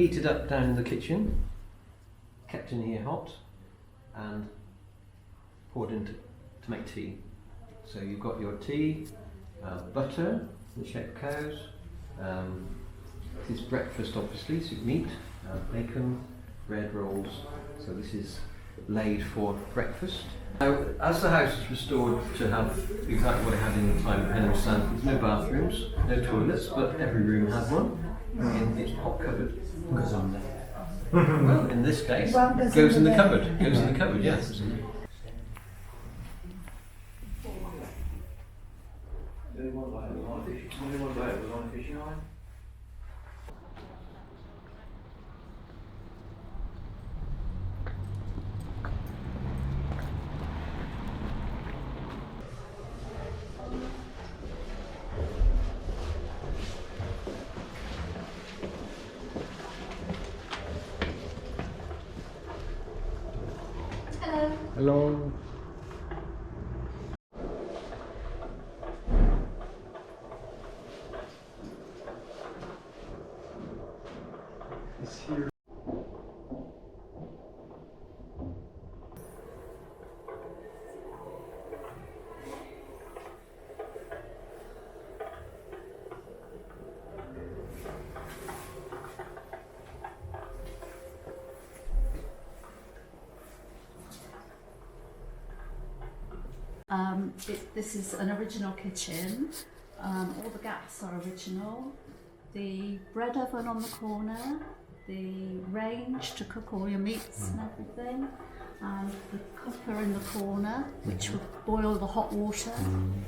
heated up down in the kitchen, kept in here hot, and poured in to make tea. So you've got your tea, butter, the shape of cows. This is breakfast, obviously, so meat, bacon, bread rolls. So this is laid for breakfast. Now, as the house is restored to have exactly what it had in the time of Henry VII, there's no bathrooms, no toilets, but every room has one. And it's hot cupboard. Goes on there. Well, in this case, goes in the cupboard. Goes in the cupboard, yes. Hello. It's here. This is an original kitchen. All the gaps are original. The bread oven on the corner, the range to cook all your meats and everything, and the cooker in the corner, which would boil the hot water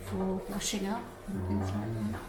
for washing up and things like that.